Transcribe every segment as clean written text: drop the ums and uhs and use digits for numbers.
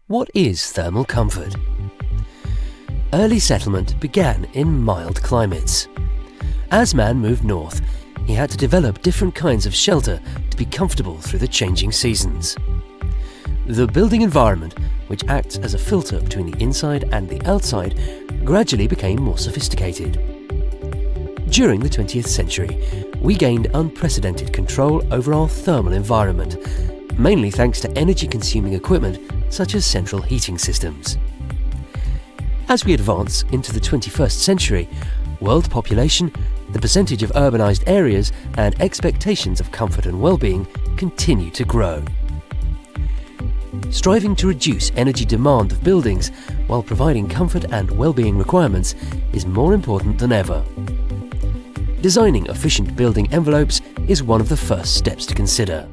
What is thermal comfort? Early settlement began in mild climates. As man moved north, he had to develop different kinds of shelter to be comfortable through the changing seasons. The building environment, which acts as a filter between the inside and the outside, gradually became more sophisticated. During the 20th century, we gained unprecedented control over our thermal environment, mainly thanks to energy-consuming equipment such as central heating systems. As we advance into the 21st century, world population, the percentage of urbanized areas, and expectations of comfort and well-being continue to grow. Striving to reduce energy demand of buildings while providing comfort and well-being requirements is more important than ever. Designing efficient building envelopes is one of the first steps to consider.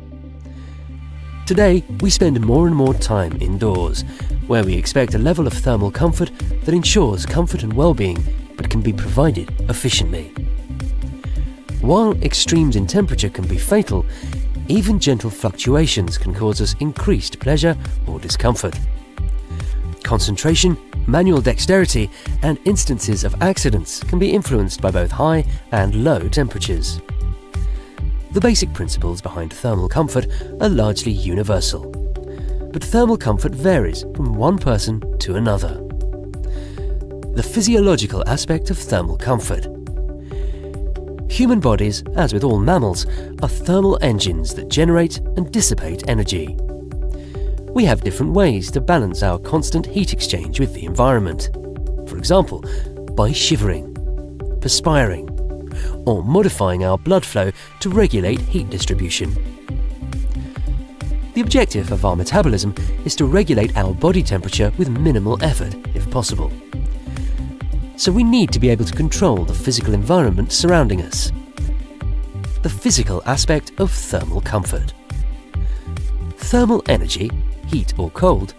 Today, we spend more and more time indoors, where we expect a level of thermal comfort that ensures comfort and well-being but can be provided efficiently. While extremes in temperature can be fatal, even gentle fluctuations can cause us increased pleasure or discomfort. Concentration, manual dexterity, and instances of accidents can be influenced by both high and low temperatures. The basic principles behind thermal comfort are largely universal, but thermal comfort varies from one person to another. The physiological aspect of thermal comfort. Human bodies, as with all mammals, are thermal engines that generate and dissipate energy. We have different ways to balance our constant heat exchange with the environment. For example, by shivering, perspiring, or modifying our blood flow to regulate heat distribution. The objective of our metabolism is to regulate our body temperature with minimal effort, if possible. So we need to be able to control the physical environment surrounding us. The physical aspect of thermal comfort. Thermal energy, heat or cold,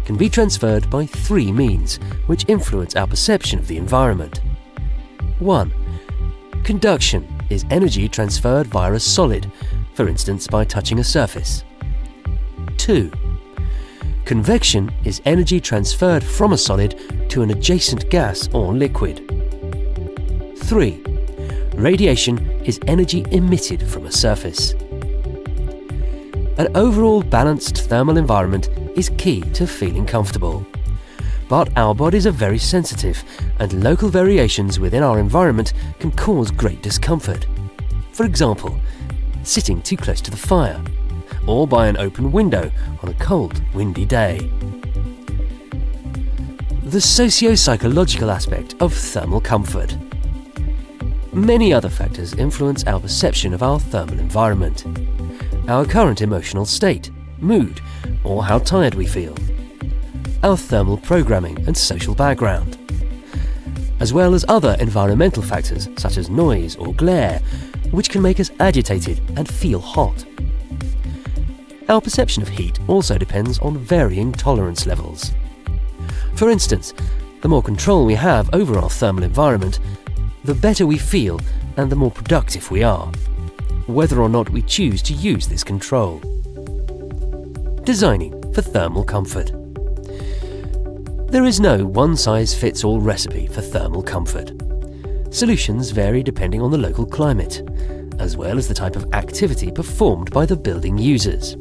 can be transferred by three means which influence our perception of the environment. 1. Conduction is energy transferred via a solid, for instance by touching a surface. 2. Convection is energy transferred from a solid to an adjacent gas or liquid. 3. Radiation is energy emitted from a surface. An overall balanced thermal environment is key to feeling comfortable. But our bodies are very sensitive, and local variations within our environment can cause great discomfort. For example, sitting too close to the fire, or by an open window on a cold, windy day. The socio-psychological aspect of thermal comfort. Many other factors influence our perception of our thermal environment. Our current emotional state, mood, or how tired we feel. Our thermal programming and social background, as well as other environmental factors such as noise or glare, which can make us agitated and feel hot. Our perception of heat also depends on varying tolerance levels. For instance, the more control we have over our thermal environment, the better we feel and the more productive we are, whether or not we choose to use this control. Designing for thermal comfort. There is no one-size-fits-all recipe for thermal comfort. Solutions vary depending on the local climate, as well as the type of activity performed by the building users.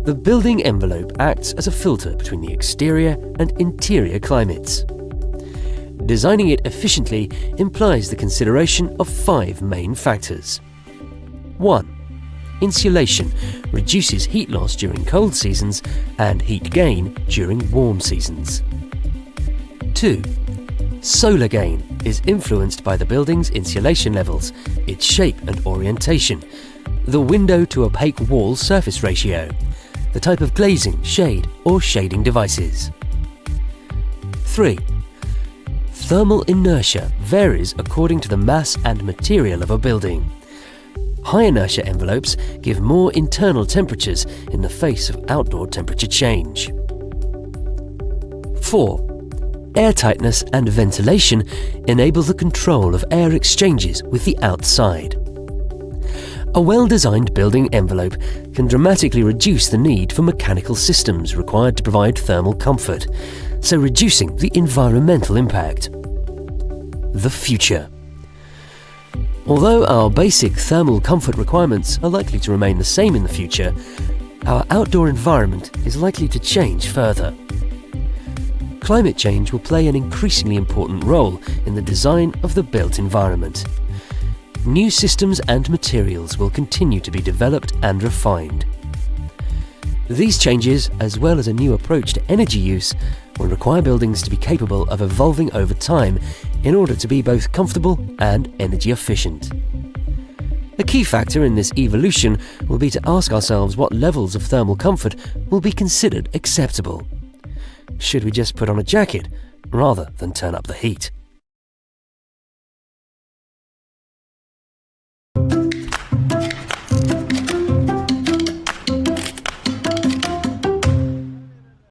The building envelope acts as a filter between the exterior and interior climates. Designing it efficiently implies the consideration of 5 main factors. 1. Insulation reduces heat loss during cold seasons and heat gain during warm seasons. 2. Solar gain is influenced by the building's insulation levels, its shape and orientation, the window to opaque wall surface ratio, the type of glazing, shade, or shading devices. 3. Thermal inertia varies according to the mass and material of a building. High inertia envelopes give more internal temperatures in the face of outdoor temperature change. 4. Airtightness and ventilation enable the control of air exchanges with the outside. A well-designed building envelope can dramatically reduce the need for mechanical systems required to provide thermal comfort, so reducing the environmental impact. The future. Although our basic thermal comfort requirements are likely to remain the same in the future, our outdoor environment is likely to change further. Climate change will play an increasingly important role in the design of the built environment. New systems and materials will continue to be developed and refined. These changes, as well as a new approach to energy use, will require buildings to be capable of evolving over time in order to be both comfortable and energy efficient. A key factor in this evolution will be to ask ourselves what levels of thermal comfort will be considered acceptable. Should we just put on a jacket rather than turn up the heat?